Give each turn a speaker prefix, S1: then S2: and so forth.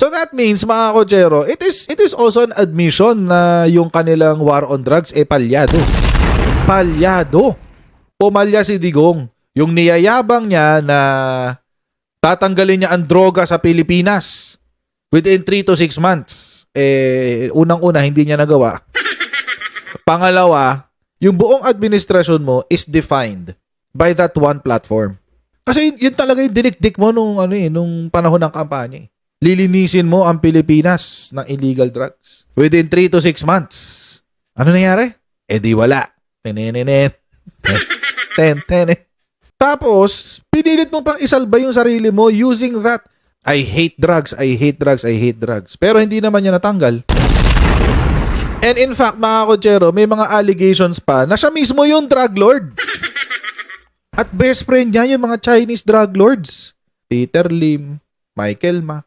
S1: So that means, mga kotsero, it is also an admission na yung kanilang war on drugs palyado. Palyado. Pumalya si Digong. Yung niyayabang niya na tatanggalin niya ang droga sa Pilipinas within 3 to 6 months. Unang-una, hindi niya nagawa. Pangalawa, yung buong administrasyon mo is defined by that one platform. Kasi yun talaga yung dinikdik mo nung panahon ng kampanya. Lilinisin mo ang Pilipinas ng illegal drugs within 3 to 6 months. Ano nangyari? Di wala. Tenenenet. Tapos, pinilit mo pang isalba yung sarili mo using that I hate drugs, I hate drugs, I hate drugs. Pero hindi naman niya natanggal. And in fact, mga kotsero, may mga allegations pa na siya mismo yung drug lord. At best friend niya yung mga Chinese drug lords. Peter Lim, Michael Ma.